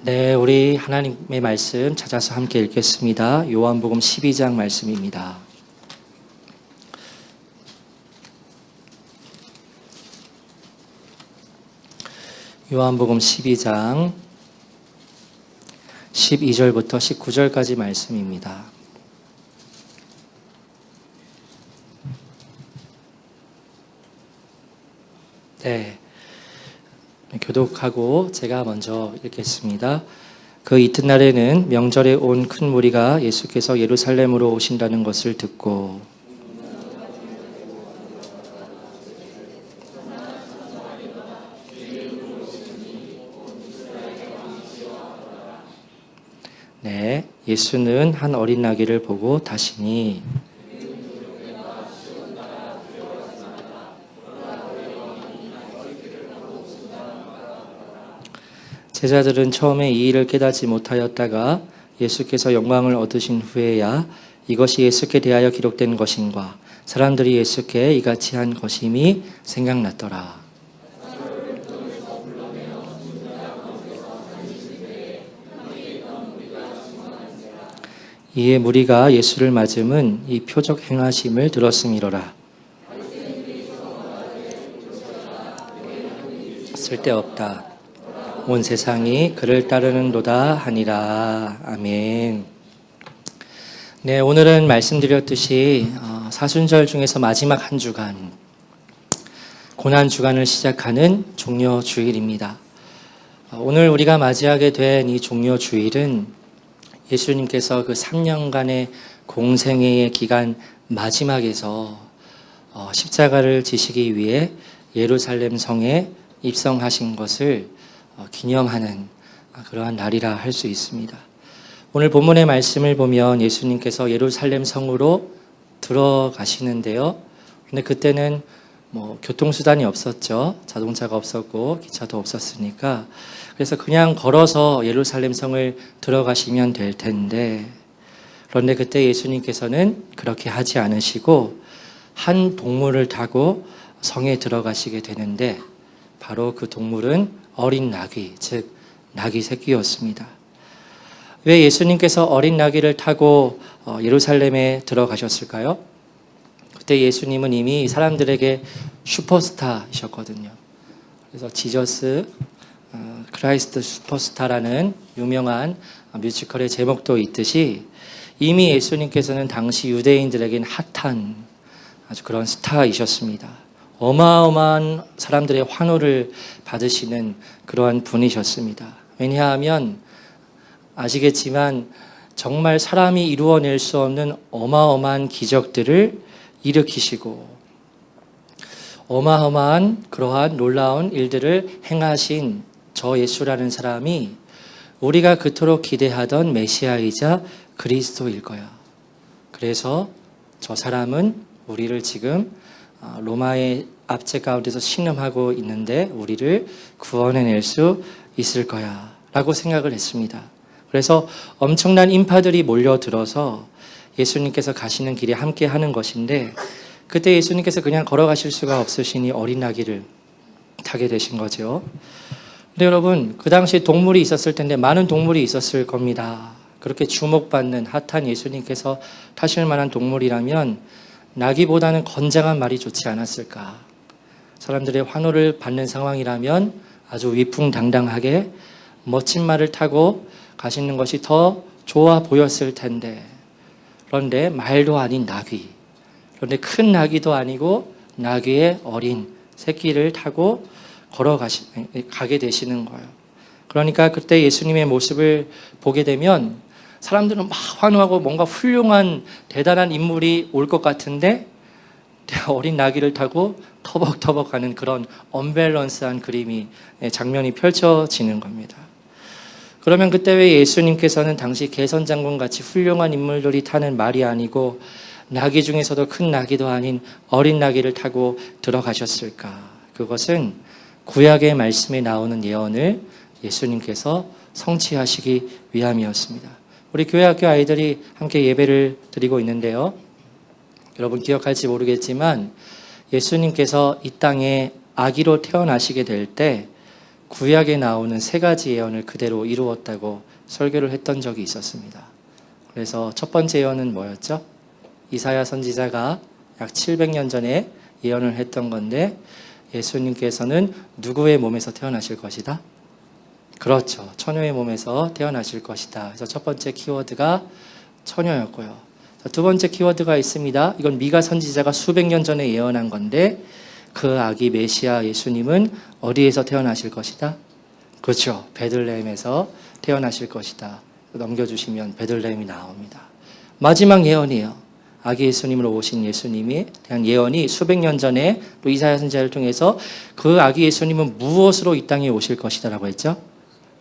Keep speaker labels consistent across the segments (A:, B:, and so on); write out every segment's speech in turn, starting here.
A: 네, 우리 하나님의 말씀 찾아서 함께 읽겠습니다. 요한복음 12장 말씀입니다. 요한복음 12장 12절부터 19절까지 말씀입니다. 네, 교독하고 제가 먼저 읽겠습니다. 그 이튿날에는 명절에 온 큰 무리가 예수께서 예루살렘으로 오신다는 것을 듣고 예수는 한 어린 나귀를 보고 다시니 제자들은 처음에 이 일을 깨닫지 못하였다가 예수께서 영광을 얻으신 후에야 이것이 예수께 대하여 기록된 것인가 사람들이 예수께 이같이 한 것임이 생각났더라. 이에 무리가 예수를 맞음은 이 표적 행하심을 들었음이로라. 쓸데없다. 온 세상이 그를 따르는도다 하니라. 아멘. 네, 오늘은 말씀드렸듯이 사순절 중에서 마지막 한 주간, 고난 주간을 시작하는 종려 주일입니다. 오늘 우리가 맞이하게 된 이 종려 주일은 예수님께서 그 3년간의 공생애의 기간 마지막에서 십자가를 지시기 위해 예루살렘 성에 입성하신 것을 기념하는 그러한 날이라 할 수 있습니다. 오늘 본문의 말씀을 보면 예수님께서 예루살렘 성으로 들어가시는데요. 근데 그때는 교통수단이 없었죠. 자동차가 없었고 기차도 없었으니까. 그래서 그냥 걸어서 예루살렘 성을 들어가시면 될 텐데, 그런데 그때 예수님께서는 그렇게 하지 않으시고 한 동물을 타고 성에 들어가시게 되는데, 바로 그 동물은 어린 나귀, 즉 나귀 새끼였습니다. 왜 예수님께서 어린 나귀를 타고 예루살렘에 들어가셨을까요? 그때 예수님은 이미 사람들에게 슈퍼스타이셨거든요. 그래서 지저스 크라이스트 슈퍼스타라는 유명한 뮤지컬의 제목도 있듯이 이미 예수님께서는 당시 유대인들에겐 핫한 아주 그런 스타이셨습니다. 어마어마한 사람들의 환호를 받으시는 그러한 분이셨습니다. 왜냐하면 아시겠지만 정말 사람이 이루어낼 수 없는 어마어마한 기적들을 일으키시고 어마어마한 그러한 놀라운 일들을 행하신 저 예수라는 사람이 우리가 그토록 기대하던 메시아이자 그리스도일 거야. 그래서 저 사람은 우리를 지금 로마의 압제 가운데서 신음하고 있는데 우리를 구원해낼 수 있을 거야 라고 생각을 했습니다. 그래서 엄청난 인파들이 몰려들어서 예수님께서 가시는 길에 함께 하는 것인데, 그때 예수님께서 그냥 걸어가실 수가 없으시니 어린 나귀를 타게 되신 거죠. 근데 여러분, 그 당시에 동물이 있었을 텐데 많은 동물이 있었을 겁니다. 그렇게 주목받는 핫한 예수님께서 타실 만한 동물이라면 나귀보다는 건장한 말이 좋지 않았을까. 사람들의 환호를 받는 상황이라면 아주 위풍당당하게 멋진 말을 타고 가시는 것이 더 좋아 보였을 텐데, 그런데 말도 아닌 나귀, 그런데 큰 나귀도 아니고 나귀의 어린 새끼를 타고 가게 되시는 거예요. 그러니까 그때 예수님의 모습을 보게 되면 사람들은 막 환호하고 뭔가 훌륭한 대단한 인물이 올 것 같은데 어린 나귀를 타고 터벅터벅 가는 그런 언밸런스한 장면이 펼쳐지는 겁니다. 그러면 그때 왜 예수님께서는 당시 개선장군 같이 훌륭한 인물들이 타는 말이 아니고 나귀 중에서도 큰 나귀도 아닌 어린 나귀를 타고 들어가셨을까? 그것은 구약의 말씀에 나오는 예언을 예수님께서 성취하시기 위함이었습니다. 우리 교회학교 아이들이 함께 예배를 드리고 있는데요. 여러분 기억할지 모르겠지만 예수님께서 이 땅에 아기로 태어나시게 될 때 구약에 나오는 세 가지 예언을 그대로 이루었다고 설교를 했던 적이 있었습니다. 그래서 첫 번째 예언은 뭐였죠? 이사야 선지자가 약 700년 전에 예언을 했던 건데 예수님께서는 누구의 몸에서 태어나실 것이다? 그렇죠. 처녀의 몸에서 태어나실 것이다. 그래서 첫 번째 키워드가 처녀였고요. 두 번째 키워드가 있습니다. 이건 미가 선지자가 수백 년 전에 예언한 건데 그 아기 메시아 예수님은 어디에서 태어나실 것이다? 그렇죠. 베들레헴에서 태어나실 것이다. 넘겨주시면 베들레헴이 나옵니다. 마지막 예언이에요. 아기 예수님으로 오신 예수님에 대한 예언이 수백 년 전에 또 이사야 선지자를 통해서 그 아기 예수님은 무엇으로 이 땅에 오실 것이다 라고 했죠?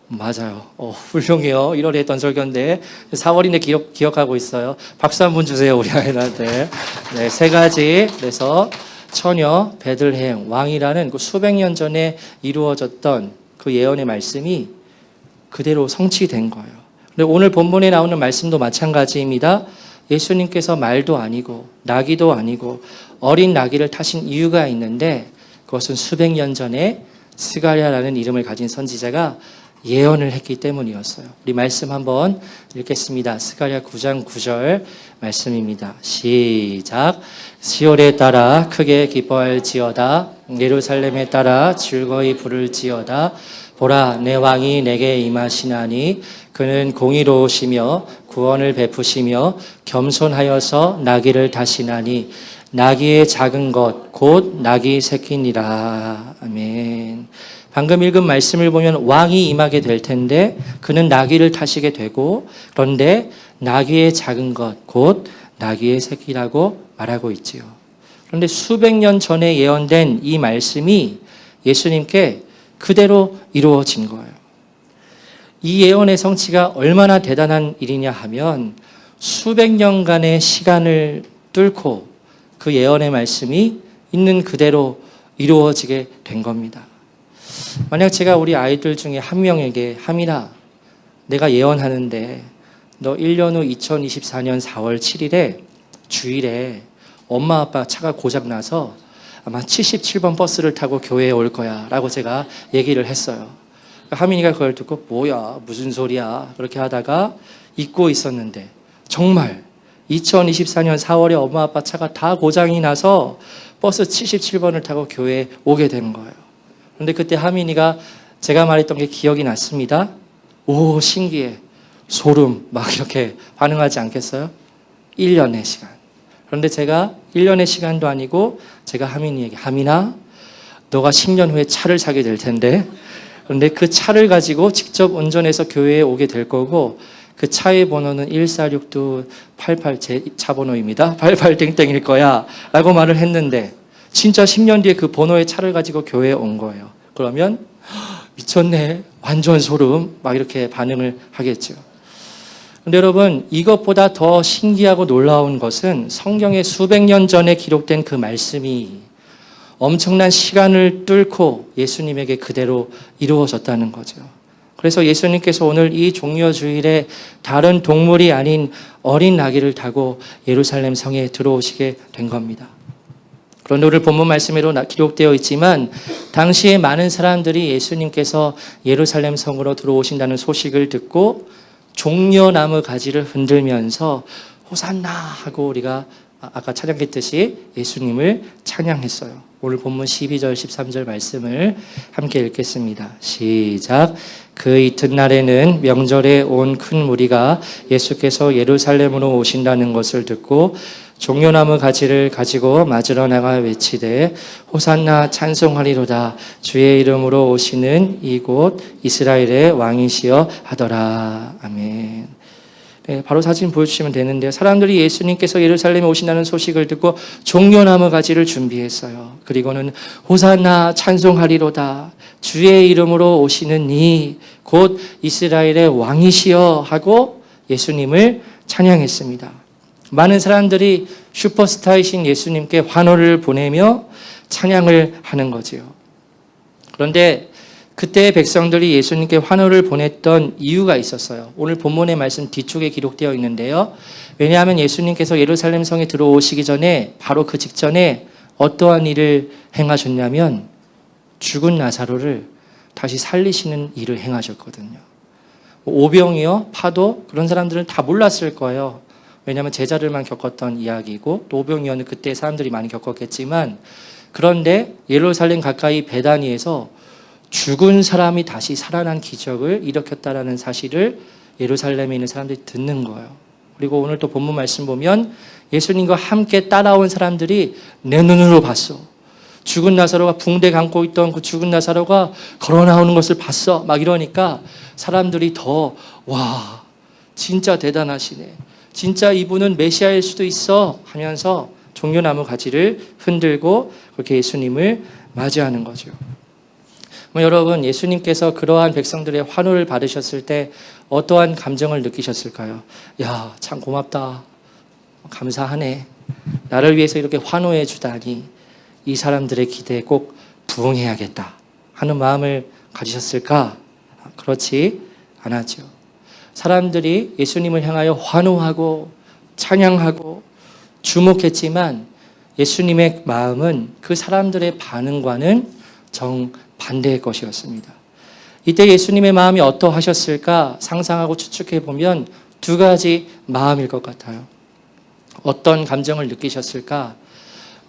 A: 맞아요. 훌륭해요. 1월에 했던 설교인데 4월인데 기억하고 있어요. 박수 한 번 주세요. 우리 아이들한테. 네, 세 가지. 그래서 처녀, 베들레헴, 왕이라는 그 수백 년 전에 이루어졌던 그 예언의 말씀이 그대로 성취된 거예요. 근데 오늘 본문에 나오는 말씀도 마찬가지입니다. 예수님께서 말도 아니고 나귀도 아니고 어린 나귀를 타신 이유가 있는데 그것은 수백 년 전에 스가랴라는 이름을 가진 선지자가 예언을 했기 때문이었어요. 우리 말씀 한번 읽겠습니다. 스가랴 9장 9절 말씀입니다. 시작. 시온에 따라 크게 기뻐할지어다. 예루살렘에 따라 즐거이 부를지어다. 보라, 내 왕이 내게 임하시나니 그는 공의로우시며 구원을 베푸시며 겸손하여서 나귀를 타시나니 나귀의 작은 것 곧 나귀 새끼니라. 아멘. 방금 읽은 말씀을 보면 왕이 임하게 될 텐데 그는 나귀를 타시게 되고 그런데 나귀의 작은 것 곧 나귀의 새끼라고 말하고 있지요. 그런데 수백 년 전에 예언된 이 말씀이 예수님께 그대로 이루어진 거예요. 이 예언의 성취가 얼마나 대단한 일이냐 하면 수백 년간의 시간을 뚫고 그 예언의 말씀이 있는 그대로 이루어지게 된 겁니다. 만약 제가 우리 아이들 중에 한 명에게 하민아, 내가 예언하는데 너 1년 후 2024년 4월 7일에 주일에 엄마 아빠 차가 고장나서 아마 77번 버스를 타고 교회에 올 거야 라고 제가 얘기를 했어요. 하민이가 그걸 듣고 뭐야 무슨 소리야 그렇게 하다가 잊고 있었는데 정말 2024년 4월에 엄마 아빠 차가 다 고장이 나서 버스 77번을 타고 교회에 오게 된 거예요. 그런데 그때 하민이가 제가 말했던 게 기억이 났습니다. 오 신기해 소름 막 이렇게 반응하지 않겠어요? 1년의 시간. 그런데 제가 1년의 시간도 아니고 제가 하민이에게 하민아 너가 10년 후에 차를 사게 될 텐데 그런데 그 차를 가지고 직접 운전해서 교회에 오게 될 거고 그 차의 번호는 146-88 제 차 번호입니다. 88땡땡일 거야 라고 말을 했는데 진짜 10년 뒤에 그 번호의 차를 가지고 교회에 온 거예요. 그러면 미쳤네 완전 소름 막 이렇게 반응을 하겠죠. 그런데 여러분 이것보다 더 신기하고 놀라운 것은 성경에 수백 년 전에 기록된 그 말씀이 엄청난 시간을 뚫고 예수님에게 그대로 이루어졌다는 거죠. 그래서 예수님께서 오늘 이 종려주일에 다른 동물이 아닌 어린 나귀를 타고 예루살렘 성에 들어오시게 된 겁니다. 그런데 오늘 본문 말씀에도 기록되어 있지만 당시에 많은 사람들이 예수님께서 예루살렘 성으로 들어오신다는 소식을 듣고 종려나무 가지를 흔들면서 호산나 하고 우리가 아까 찬양했듯이 예수님을 찬양했어요. 오늘 본문 12절 13절 말씀을 함께 읽겠습니다. 시작. 그 이튿날에는 명절에 온 큰 무리가 예수께서 예루살렘으로 오신다는 것을 듣고 종려나무 가지를 가지고 맞으러 나가 외치되 호산나 찬송하리로다 주의 이름으로 오시는 이곳 이스라엘의 왕이시여 하더라. 아멘. 네, 바로 사진 보여주시면 되는데요. 사람들이 예수님께서 예루살렘에 오신다는 소식을 듣고 종려나무 가지를 준비했어요. 그리고는 호산나 찬송하리로다 주의 이름으로 오시는 이 곧 이스라엘의 왕이시여 하고 예수님을 찬양했습니다. 많은 사람들이 슈퍼스타이신 예수님께 환호를 보내며 찬양을 하는 거지요. 그런데 그때 백성들이 예수님께 환호를 보냈던 이유가 있었어요. 오늘 본문의 말씀 뒤쪽에 기록되어 있는데요. 왜냐하면 예수님께서 예루살렘 성에 들어오시기 전에 바로 그 직전에 어떠한 일을 행하셨냐면 죽은 나사로를 다시 살리시는 일을 행하셨거든요. 오병이어, 파도 그런 사람들은 다 몰랐을 거예요. 왜냐하면 제자들만 겪었던 이야기고 또 오병이어는 그때 사람들이 많이 겪었겠지만 그런데 예루살렘 가까이 베다니에서 죽은 사람이 다시 살아난 기적을 일으켰다라는 사실을 예루살렘에 있는 사람들이 듣는 거예요. 그리고 오늘 또 본문 말씀 보면 예수님과 함께 따라온 사람들이 내 눈으로 봤어. 죽은 나사로가 붕대 감고 있던 그 죽은 나사로가 걸어 나오는 것을 봤어. 막 이러니까 사람들이 더 와, 진짜 대단하시네. 진짜 이분은 메시아일 수도 있어 하면서 종려나무 가지를 흔들고 그렇게 예수님을 맞이하는 거죠. 여러분, 예수님께서 그러한 백성들의 환호를 받으셨을 때 어떠한 감정을 느끼셨을까요? 야, 참 고맙다. 감사하네. 나를 위해서 이렇게 환호해 주다니 이 사람들의 기대에 꼭 부응해야겠다 하는 마음을 가지셨을까? 그렇지 않았죠. 사람들이 예수님을 향하여 환호하고 찬양하고 주목했지만 예수님의 마음은 그 사람들의 반응과는 정반대의 것이었습니다. 이때 예수님의 마음이 어떠하셨을까 상상하고 추측해 보면 두 가지 마음일 것 같아요. 어떤 감정을 느끼셨을까?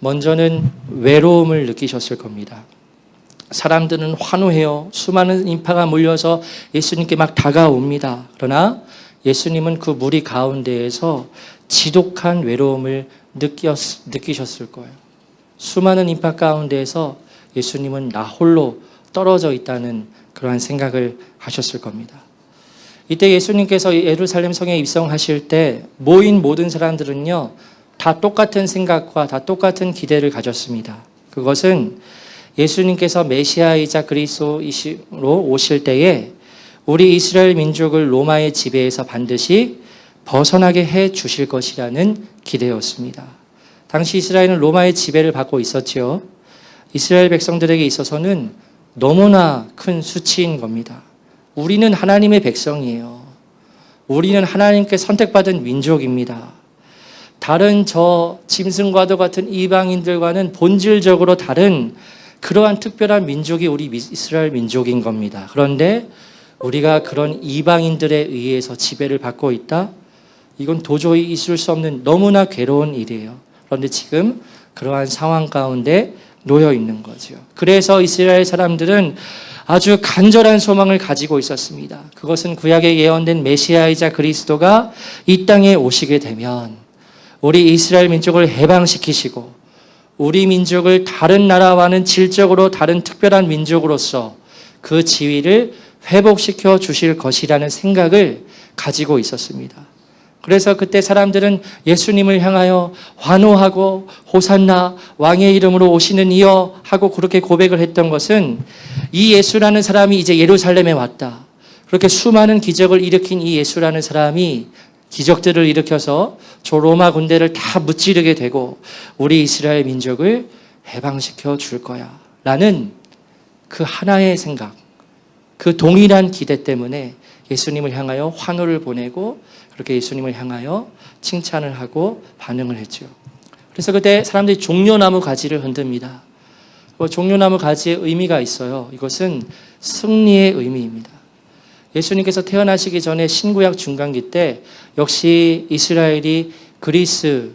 A: 먼저는 외로움을 느끼셨을 겁니다. 사람들은 환호해요. 수많은 인파가 몰려서 예수님께 막 다가옵니다. 그러나 예수님은 그 무리 가운데에서 지독한 외로움을 느끼셨을 거예요. 수많은 인파 가운데에서 예수님은 나 홀로 떨어져 있다는 그러한 생각을 하셨을 겁니다. 이때 예수님께서 예루살렘 성에 입성하실 때 모인 모든 사람들은요, 다 똑같은 생각과 다 똑같은 기대를 가졌습니다. 그것은 예수님께서 메시아이자 그리스도이시로 오실 때에 우리 이스라엘 민족을 로마의 지배에서 반드시 벗어나게 해 주실 것이라는 기대였습니다. 당시 이스라엘은 로마의 지배를 받고 있었지요. 이스라엘 백성들에게 있어서는 너무나 큰 수치인 겁니다. 우리는 하나님의 백성이에요. 우리는 하나님께 선택받은 민족입니다. 다른 저 짐승과도 같은 이방인들과는 본질적으로 다른 그러한 특별한 민족이 우리 이스라엘 민족인 겁니다. 그런데 우리가 그런 이방인들에 의해서 지배를 받고 있다? 이건 도저히 있을 수 없는 너무나 괴로운 일이에요. 그런데 지금 그러한 상황 가운데 놓여 있는 거죠. 그래서 이스라엘 사람들은 아주 간절한 소망을 가지고 있었습니다. 그것은 구약에 예언된 메시아이자 그리스도가 이 땅에 오시게 되면 우리 이스라엘 민족을 해방시키시고 우리 민족을 다른 나라와는 질적으로 다른 특별한 민족으로서 그 지위를 회복시켜 주실 것이라는 생각을 가지고 있었습니다. 그래서 그때 사람들은 예수님을 향하여 환호하고 호산나 왕의 이름으로 오시는 이여 하고 그렇게 고백을 했던 것은 이 예수라는 사람이 이제 예루살렘에 왔다. 그렇게 수많은 기적을 일으킨 이 예수라는 사람이 기적들을 일으켜서 저 로마 군대를 다 무찌르게 되고 우리 이스라엘 민족을 해방시켜 줄 거야 라는 그 하나의 생각, 그 동일한 기대 때문에 예수님을 향하여 환호를 보내고 그렇게 예수님을 향하여 칭찬을 하고 반응을 했죠. 그래서 그때 사람들이 종려나무 가지를 흔듭니다. 종려나무 가지의 의미가 있어요. 이것은 승리의 의미입니다. 예수님께서 태어나시기 전에 신구약 중간기 때 역시 이스라엘이 그리스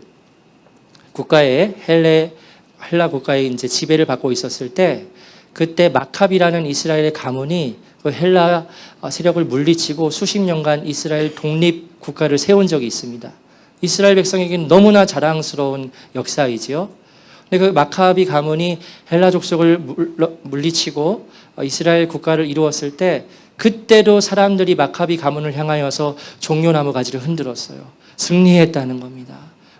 A: 국가에 헬라 국가에 이제 지배를 받고 있었을 때 그때 마카비라는 이스라엘의 가문이 그 헬라 세력을 물리치고 수십 년간 이스라엘 독립 국가를 세운 적이 있습니다. 이스라엘 백성에게는 너무나 자랑스러운 역사이지요. 근데 그 마카비 가문이 헬라 족속을 물리치고 이스라엘 국가를 이루었을 때 그때도 사람들이 마카비 가문을 향하여서 종려나무 가지를 흔들었어요. 승리했다는 겁니다.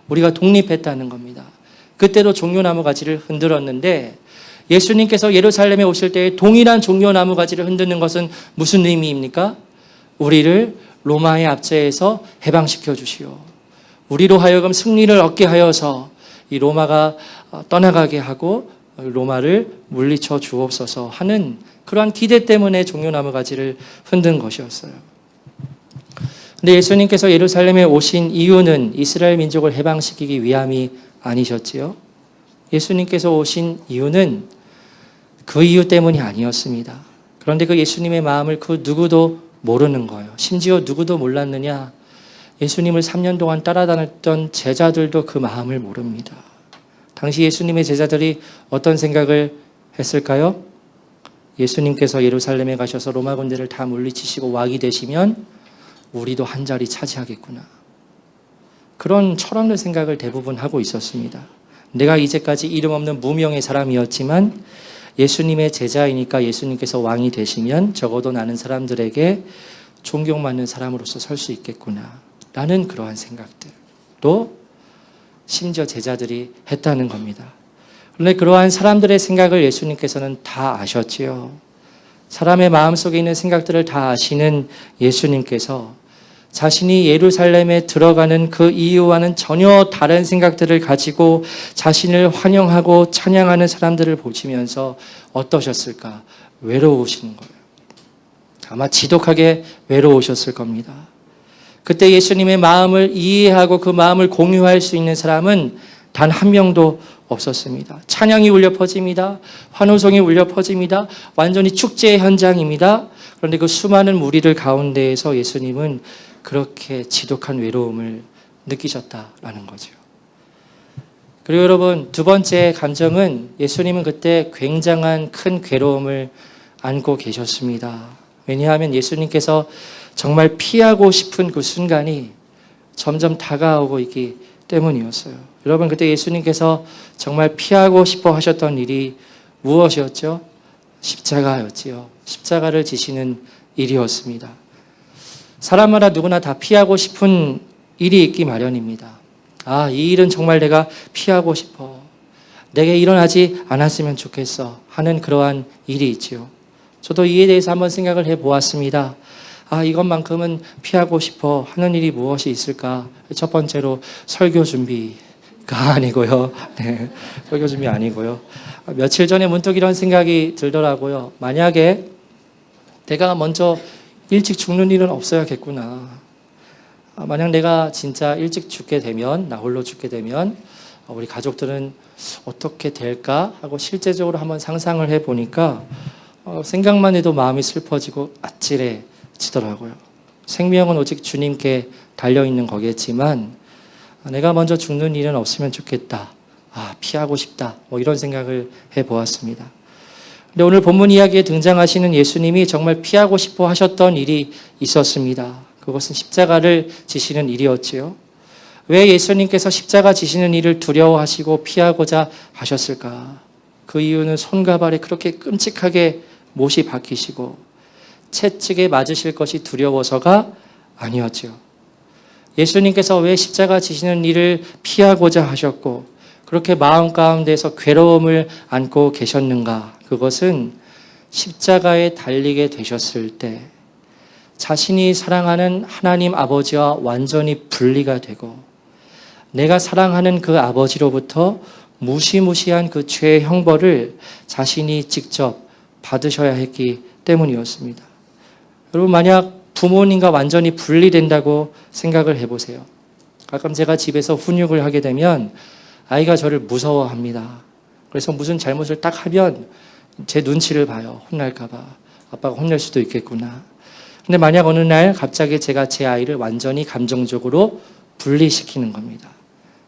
A: 우리가 독립했다는 겁니다. 그때도 종려나무 가지를 흔들었는데 예수님께서 예루살렘에 오실 때 동일한 종려나무 가지를 흔드는 것은 무슨 의미입니까? 우리를 로마의 압제에서 해방시켜 주시오. 우리로 하여금 승리를 얻게 하여서 이 로마가 떠나가게 하고 로마를 물리쳐 주옵소서 하는 그러한 기대 때문에 종려나무 가지를 흔든 것이었어요. 근데 예수님께서 예루살렘에 오신 이유는 이스라엘 민족을 해방시키기 위함이 아니셨지요. 예수님께서 오신 이유는 그 이유 때문이 아니었습니다. 그런데 그 예수님의 마음을 그 누구도 모르는 거예요. 심지어 누구도 몰랐느냐? 예수님을 3년 동안 따라다녔던 제자들도 그 마음을 모릅니다. 당시 예수님의 제자들이 어떤 생각을 했을까요? 예수님께서 예루살렘에 가셔서 로마 군대를 다 물리치시고 왕이 되시면 우리도 한 자리 차지하겠구나. 그런 철없는 생각을 대부분 하고 있었습니다. 내가 이제까지 이름 없는 무명의 사람이었지만 예수님의 제자이니까 예수님께서 왕이 되시면 적어도 나는 사람들에게 존경받는 사람으로서 설 수 있겠구나. 라는 그러한 생각들도 심지어 제자들이 했다는 겁니다. 그런데 그러한 사람들의 생각을 예수님께서는 다 아셨지요. 사람의 마음속에 있는 생각들을 다 아시는 예수님께서 자신이 예루살렘에 들어가는 그 이유와는 전혀 다른 생각들을 가지고 자신을 환영하고 찬양하는 사람들을 보시면서 어떠셨을까? 외로우신 거예요. 아마 지독하게 외로우셨을 겁니다. 그때 예수님의 마음을 이해하고 그 마음을 공유할 수 있는 사람은 단 한 명도 없었습니다. 찬양이 울려 퍼집니다. 환호성이 울려 퍼집니다. 완전히 축제의 현장입니다. 그런데 그 수많은 무리들 가운데에서 예수님은 그렇게 지독한 외로움을 느끼셨다라는 거죠. 그리고 여러분, 두 번째 감정은 예수님은 그때 굉장한 큰 괴로움을 안고 계셨습니다. 왜냐하면 예수님께서 정말 피하고 싶은 그 순간이 점점 다가오고 있기 때문이었어요. 여러분, 그때 예수님께서 정말 피하고 싶어 하셨던 일이 무엇이었죠? 십자가였지요. 십자가를 지시는 일이었습니다. 사람마다 누구나 다 피하고 싶은 일이 있기 마련입니다. 아, 이 일은 정말 내가 피하고 싶어. 내게 일어나지 않았으면 좋겠어. 하는 그러한 일이 있지요. 저도 이에 대해서 한번 생각을 해보았습니다. 아, 이것만큼은 피하고 싶어 하는 일이 무엇이 있을까? 첫 번째로 설교 준비가 아니고요. 네, 설교 준비 아니고요. 며칠 전에 문득 이런 생각이 들더라고요. 만약에 내가 먼저 일찍 죽는 일은 없어야겠구나. 만약 내가 진짜 일찍 죽게 되면, 나 홀로 죽게 되면 우리 가족들은 어떻게 될까 하고 실제적으로 한번 상상을 해보니까 생각만 해도 마음이 슬퍼지고 아찔해지더라고요. 생명은 오직 주님께 달려있는 거겠지만 내가 먼저 죽는 일은 없으면 좋겠다. 아, 피하고 싶다. 이런 생각을 해보았습니다. 근데 오늘 본문 이야기에 등장하시는 예수님이 정말 피하고 싶어 하셨던 일이 있었습니다. 그것은 십자가를 지시는 일이었지요. 왜 예수님께서 십자가 지시는 일을 두려워하시고 피하고자 하셨을까? 그 이유는 손과 발에 그렇게 끔찍하게 못이 박히시고 채찍에 맞으실 것이 두려워서가 아니었죠. 예수님께서 왜 십자가 지시는 일을 피하고자 하셨고 그렇게 마음 가운데서 괴로움을 안고 계셨는가? 그것은 십자가에 달리게 되셨을 때 자신이 사랑하는 하나님 아버지와 완전히 분리가 되고 내가 사랑하는 그 아버지로부터 무시무시한 그 죄의 형벌을 자신이 직접 받으셔야 했기 때문이었습니다. 여러분, 만약 부모님과 완전히 분리된다고 생각을 해보세요. 가끔 제가 집에서 훈육을 하게 되면 아이가 저를 무서워합니다. 그래서 무슨 잘못을 딱 하면 제 눈치를 봐요. 혼날까 봐. 아빠가 혼낼 수도 있겠구나. 근데 만약 어느 날 갑자기 제가 제 아이를 완전히 감정적으로 분리시키는 겁니다.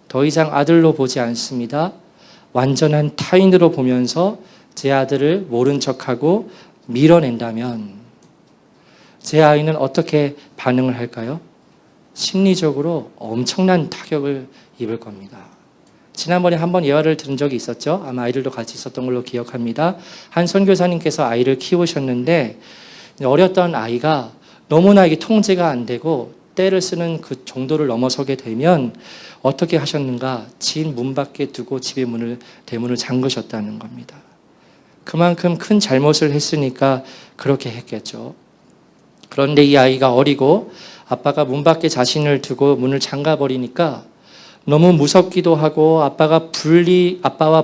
A: 더 이상 아들로 보지 않습니다. 완전한 타인으로 보면서 제 아들을 모른 척하고 밀어낸다면 제 아이는 어떻게 반응을 할까요? 심리적으로 엄청난 타격을 입을 겁니다. 지난번에 한번 예화를 들은 적이 있었죠. 아마 아이들도 같이 있었던 걸로 기억합니다. 한 선교사님께서 아이를 키우셨는데 어렸던 아이가 너무나 이게 통제가 안 되고 때를 쓰는 그 정도를 넘어서게 되면 어떻게 하셨는가? 집 문 밖에 두고 집의 대문을 잠그셨다는 겁니다. 그만큼 큰 잘못을 했으니까 그렇게 했겠죠. 그런데 이 아이가 어리고 아빠가 문 밖에 자신을 두고 문을 잠가버리니까 너무 무섭기도 하고 아빠와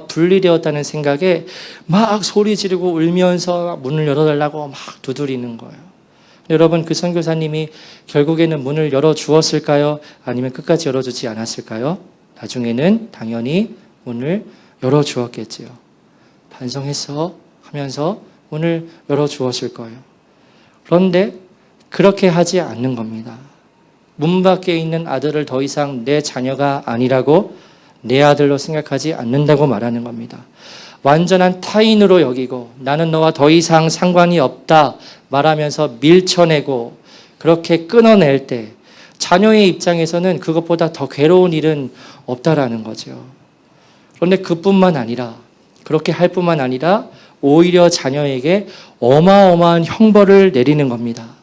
A: 분리되었다는 생각에 막 소리 지르고 울면서 문을 열어달라고 막 두드리는 거예요. 여러분, 그 선교사님이 결국에는 문을 열어주었을까요? 아니면 끝까지 열어주지 않았을까요? 나중에는 당연히 문을 열어주었겠지요. 반성했어 하면서 문을 열어주었을 거예요. 그런데 그렇게 하지 않는 겁니다. 문 밖에 있는 아들을 더 이상 내 자녀가 아니라고 내 아들로 생각하지 않는다고 말하는 겁니다. 완전한 타인으로 여기고 나는 너와 더 이상 상관이 없다 말하면서 밀쳐내고 그렇게 끊어낼 때 자녀의 입장에서는 그것보다 더 괴로운 일은 없다라는 거죠. 그런데 그뿐만 아니라 그렇게 할 뿐만 아니라 오히려 자녀에게 어마어마한 형벌을 내리는 겁니다.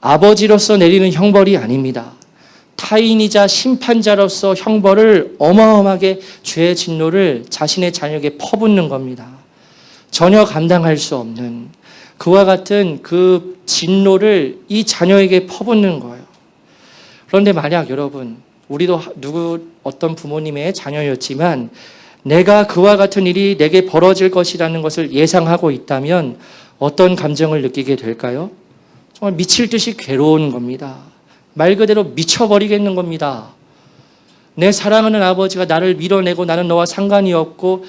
A: 아버지로서 내리는 형벌이 아닙니다. 타인이자 심판자로서 형벌을 어마어마하게 죄의 진노를 자신의 자녀에게 퍼붓는 겁니다. 전혀 감당할 수 없는 그와 같은 그 진노를 이 자녀에게 퍼붓는 거예요. 그런데 만약 여러분, 우리도 어떤 부모님의 자녀였지만 내가 그와 같은 일이 내게 벌어질 것이라는 것을 예상하고 있다면 어떤 감정을 느끼게 될까요? 정말 미칠 듯이 괴로운 겁니다. 말 그대로 미쳐버리겠는 겁니다. 내 사랑하는 아버지가 나를 밀어내고 나는 너와 상관이 없고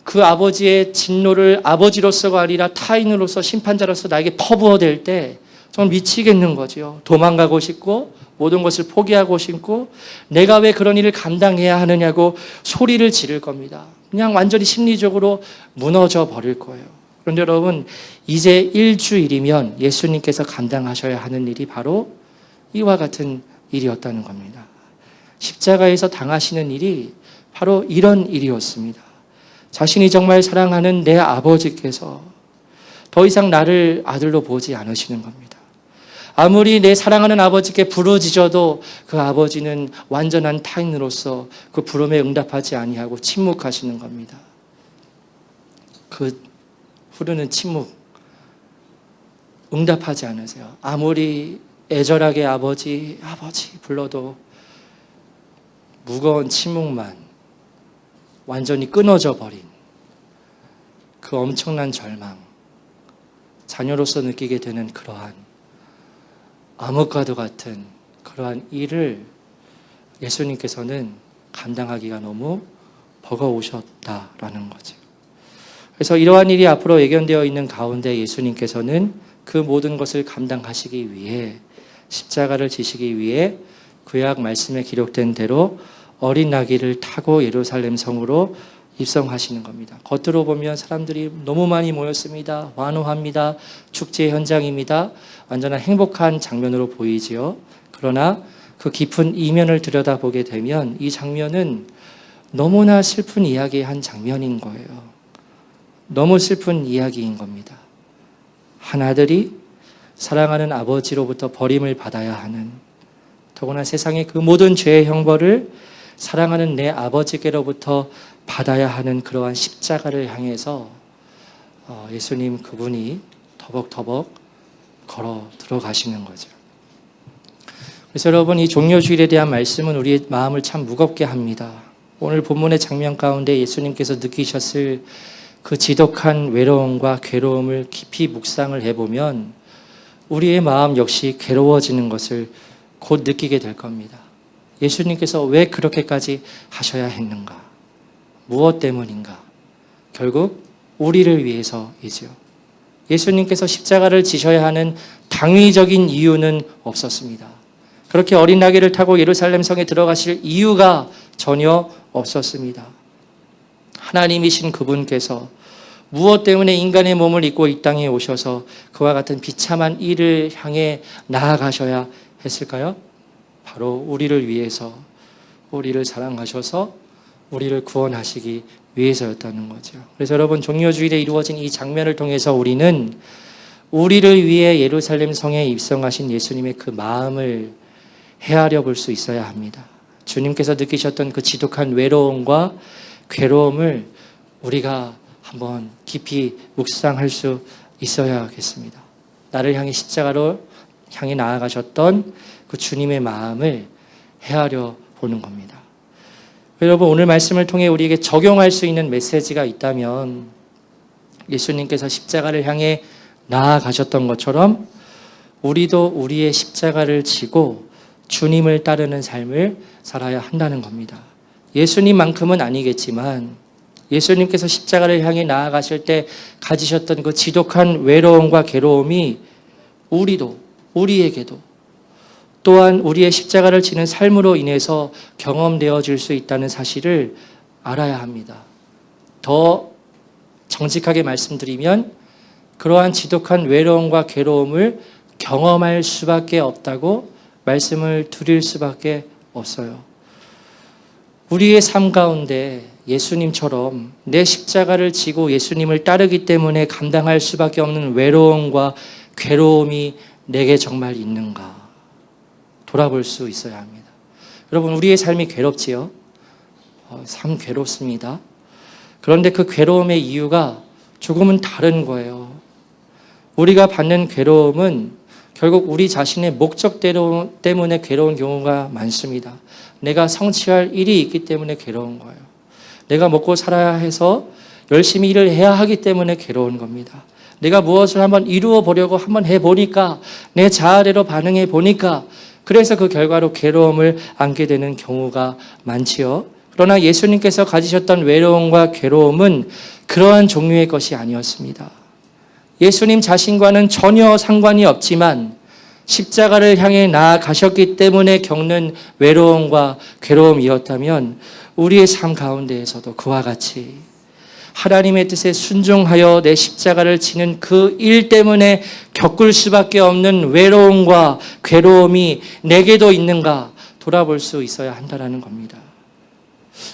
A: 그 아버지의 진노를 아버지로서가 아니라 타인으로서 심판자로서 나에게 퍼부어댈 때 정말 미치겠는 거죠. 도망가고 싶고 모든 것을 포기하고 싶고 내가 왜 그런 일을 감당해야 하느냐고 소리를 지를 겁니다. 그냥 완전히 심리적으로 무너져 버릴 거예요. 그런데 여러분, 이제 일주일이면 예수님께서 감당하셔야 하는 일이 바로 이와 같은 일이었다는 겁니다. 십자가에서 당하시는 일이 바로 이런 일이었습니다. 자신이 정말 사랑하는 내 아버지께서 더 이상 나를 아들로 보지 않으시는 겁니다. 아무리 내 사랑하는 아버지께 부르짖어도 그 아버지는 완전한 타인으로서 그 부름에 응답하지 아니하고 침묵하시는 겁니다. 그 흐르는 침묵, 응답하지 않으세요. 아무리 애절하게 아버지 불러도 무거운 침묵만 완전히 끊어져 버린 그 엄청난 절망, 자녀로서 느끼게 되는 그러한 암흑과도 같은 그러한 일을 예수님께서는 감당하기가 너무 버거우셨다라는 거죠. 그래서 이러한 일이 앞으로 예견되어 있는 가운데 예수님께서는 그 모든 것을 감당하시기 위해 십자가를 지시기 위해 구약 말씀에 기록된 대로 어린 나귀를 타고 예루살렘 성으로 입성하시는 겁니다. 겉으로 보면 사람들이 너무 많이 모였습니다. 환호합니다. 축제 현장입니다. 완전한 행복한 장면으로 보이지요. 그러나 그 깊은 이면을 들여다보게 되면 이 장면은 너무나 슬픈 이야기의 한 장면인 거예요. 너무 슬픈 이야기인 겁니다. 한 아들이 사랑하는 아버지로부터 버림을 받아야 하는, 더구나 세상의 그 모든 죄의 형벌을 사랑하는 내 아버지께로부터 받아야 하는 그러한 십자가를 향해서 예수님 그분이 터벅터벅 걸어 들어가시는 거죠. 그래서 여러분, 이 종려주일에 대한 말씀은 우리의 마음을 참 무겁게 합니다. 오늘 본문의 장면 가운데 예수님께서 느끼셨을 그 지독한 외로움과 괴로움을 깊이 묵상을 해보면 우리의 마음 역시 괴로워지는 것을 곧 느끼게 될 겁니다. 예수님께서 왜 그렇게까지 하셔야 했는가? 무엇 때문인가? 결국 우리를 위해서이죠. 예수님께서 십자가를 지셔야 하는 당위적인 이유는 없었습니다. 그렇게 어린 나귀를 타고 예루살렘 성에 들어가실 이유가 전혀 없었습니다. 하나님이신 그분께서 무엇 때문에 인간의 몸을 입고 이 땅에 오셔서 그와 같은 비참한 일을 향해 나아가셔야 했을까요? 바로 우리를 위해서, 우리를 사랑하셔서 우리를 구원하시기 위해서였다는 거죠. 그래서 여러분, 종려주일에 이루어진 이 장면을 통해서 우리는 우리를 위해 예루살렘 성에 입성하신 예수님의 그 마음을 헤아려 볼 수 있어야 합니다. 주님께서 느끼셨던 그 지독한 외로움과 괴로움을 우리가 한번 깊이 묵상할 수 있어야겠습니다. 나를 향해 십자가로 향해 나아가셨던 그 주님의 마음을 헤아려 보는 겁니다. 여러분, 오늘 말씀을 통해 우리에게 적용할 수 있는 메시지가 있다면 예수님께서 십자가를 향해 나아가셨던 것처럼 우리도 우리의 십자가를 지고 주님을 따르는 삶을 살아야 한다는 겁니다. 예수님만큼은 아니겠지만 예수님께서 십자가를 향해 나아가실 때 가지셨던 그 지독한 외로움과 괴로움이 우리에게도 또한 우리의 십자가를 지는 삶으로 인해서 경험되어질 수 있다는 사실을 알아야 합니다. 더 정직하게 말씀드리면 그러한 지독한 외로움과 괴로움을 경험할 수밖에 없다고 말씀을 드릴 수밖에 없어요. 우리의 삶 가운데 예수님처럼 내 십자가를 지고 예수님을 따르기 때문에 감당할 수밖에 없는 외로움과 괴로움이 내게 정말 있는가 돌아볼 수 있어야 합니다. 여러분, 우리의 삶이 괴롭지요? 참 괴롭습니다. 그런데 그 괴로움의 이유가 조금은 다른 거예요. 우리가 받는 괴로움은 결국 우리 자신의 목적 때문에 괴로운 경우가 많습니다. 내가 성취할 일이 있기 때문에 괴로운 거예요. 내가 먹고 살아야 해서 열심히 일을 해야 하기 때문에 괴로운 겁니다. 내가 무엇을 한번 이루어 보려고 한번 해보니까 내 자아대로 반응해 보니까 그래서 그 결과로 괴로움을 안게 되는 경우가 많지요. 그러나 예수님께서 가지셨던 외로움과 괴로움은 그러한 종류의 것이 아니었습니다. 예수님 자신과는 전혀 상관이 없지만 십자가를 향해 나아가셨기 때문에 겪는 외로움과 괴로움이었다면 우리의 삶 가운데에서도 그와 같이 하나님의 뜻에 순종하여 내 십자가를 지는 그 일 때문에 겪을 수밖에 없는 외로움과 괴로움이 내게도 있는가 돌아볼 수 있어야 한다는 겁니다.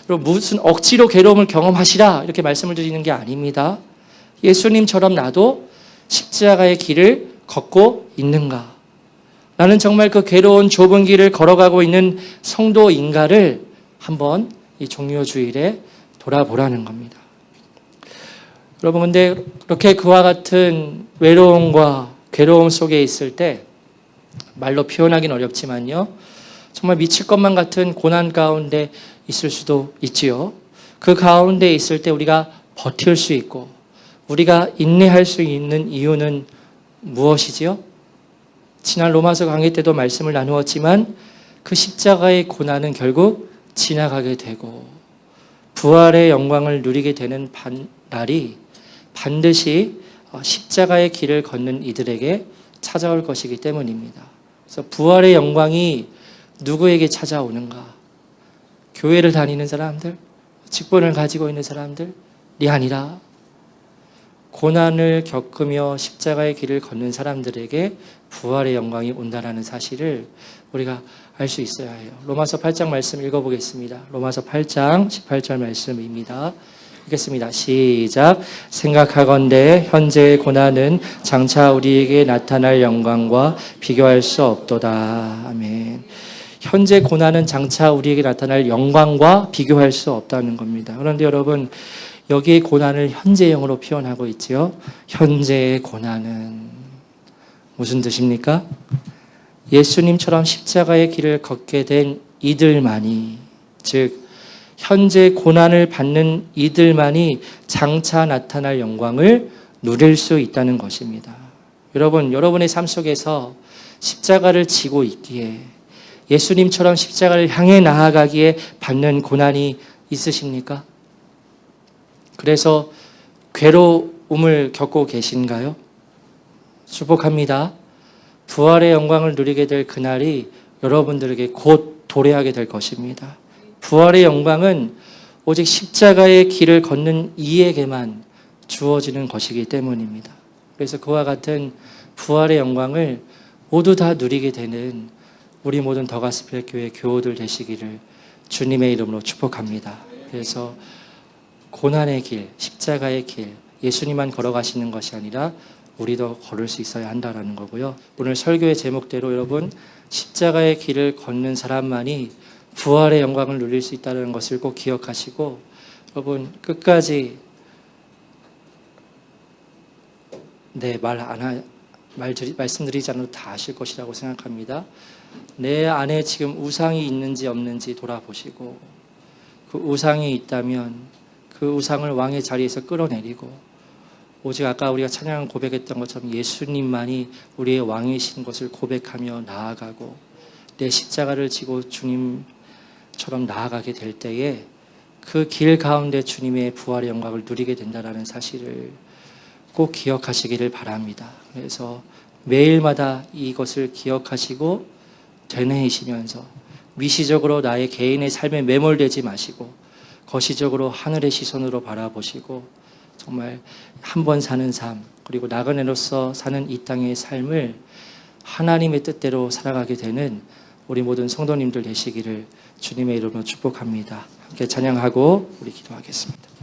A: 그리고 무슨 억지로 괴로움을 경험하시라 이렇게 말씀을 드리는 게 아닙니다. 예수님처럼 나도 십자가의 길을 걷고 있는가? 나는 정말 그 괴로운 좁은 길을 걸어가고 있는 성도인가를 한번 이 종료주일에 돌아보라는 겁니다. 여러분, 근데 그렇게 그와 같은 외로움과 괴로움 속에 있을 때 말로 표현하기는 어렵지만요. 정말 미칠 것만 같은 고난 가운데 있을 수도 있지요. 그 가운데 있을 때 우리가 버틸 수 있고 우리가 인내할 수 있는 이유는 무엇이지요? 지난 로마서 강의 때도 말씀을 나누었지만 그 십자가의 고난은 결국 지나가게 되고 부활의 영광을 누리게 되는 날이 반드시 십자가의 길을 걷는 이들에게 찾아올 것이기 때문입니다. 그래서 부활의 영광이 누구에게 찾아오는가? 교회를 다니는 사람들, 직분을 가지고 있는 사람들이 아니라 고난을 겪으며 십자가의 길을 걷는 사람들에게 부활의 영광이 온다라는 사실을 우리가 알 수 있어야 해요. 로마서 8장 말씀 읽어보겠습니다. 로마서 8장 18절 말씀입니다. 읽겠습니다. 시작. 생각하건대 현재의 고난은 장차 우리에게 나타날 영광과 비교할 수 없도다. 아멘. 현재 고난은 장차 우리에게 나타날 영광과 비교할 수 없다는 겁니다. 그런데 여러분, 여기에 고난을 현재형으로 표현하고 있지요. 현재의 고난은 무슨 뜻입니까? 예수님처럼 십자가의 길을 걷게 된 이들만이, 즉 현재 고난을 받는 이들만이 장차 나타날 영광을 누릴 수 있다는 것입니다. 여러분, 여러분의 삶 속에서 십자가를 지고 있기에 예수님처럼 십자가를 향해 나아가기에 받는 고난이 있으십니까? 그래서 괴로움을 겪고 계신가요? 축복합니다. 부활의 영광을 누리게 될 그날이 여러분들에게 곧 도래하게 될 것입니다. 부활의 영광은 오직 십자가의 길을 걷는 이에게만 주어지는 것이기 때문입니다. 그래서 그와 같은 부활의 영광을 모두 다 누리게 되는 우리 모든 더가스펠 교회 교우들 되시기를 주님의 이름으로 축복합니다. 그래서 고난의 길, 십자가의 길, 예수님만 걸어가시는 것이 아니라 우리도 걸을 수 있어야 한다는 거고요. 오늘 설교의 제목대로 여러분, 십자가의 길을 걷는 사람만이 부활의 영광을 누릴 수 있다는 것을 꼭 기억하시고, 여러분 끝까지 말씀드리지 않아도 다 아실 것이라고 생각합니다. 내 안에 지금 우상이 있는지 없는지 돌아보시고, 그 우상이 있다면 그 우상을 왕의 자리에서 끌어내리고, 오직 아까 우리가 찬양 고백했던 것처럼 예수님만이 우리의 왕이신 것을 고백하며 나아가고 내 십자가를 지고 주님처럼 나아가게 될 때에 그 길 가운데 주님의 부활의 영광을 누리게 된다는 사실을 꼭 기억하시기를 바랍니다. 그래서 매일마다 이것을 기억하시고 되뇌이시면서 미시적으로 나의 개인의 삶에 매몰되지 마시고 거시적으로 하늘의 시선으로 바라보시고 정말 한 번 사는 삶, 그리고 나그네로서 사는 이 땅의 삶을 하나님의 뜻대로 살아가게 되는 우리 모든 성도님들 되시기를 주님의 이름으로 축복합니다. 함께 찬양하고 우리 기도하겠습니다.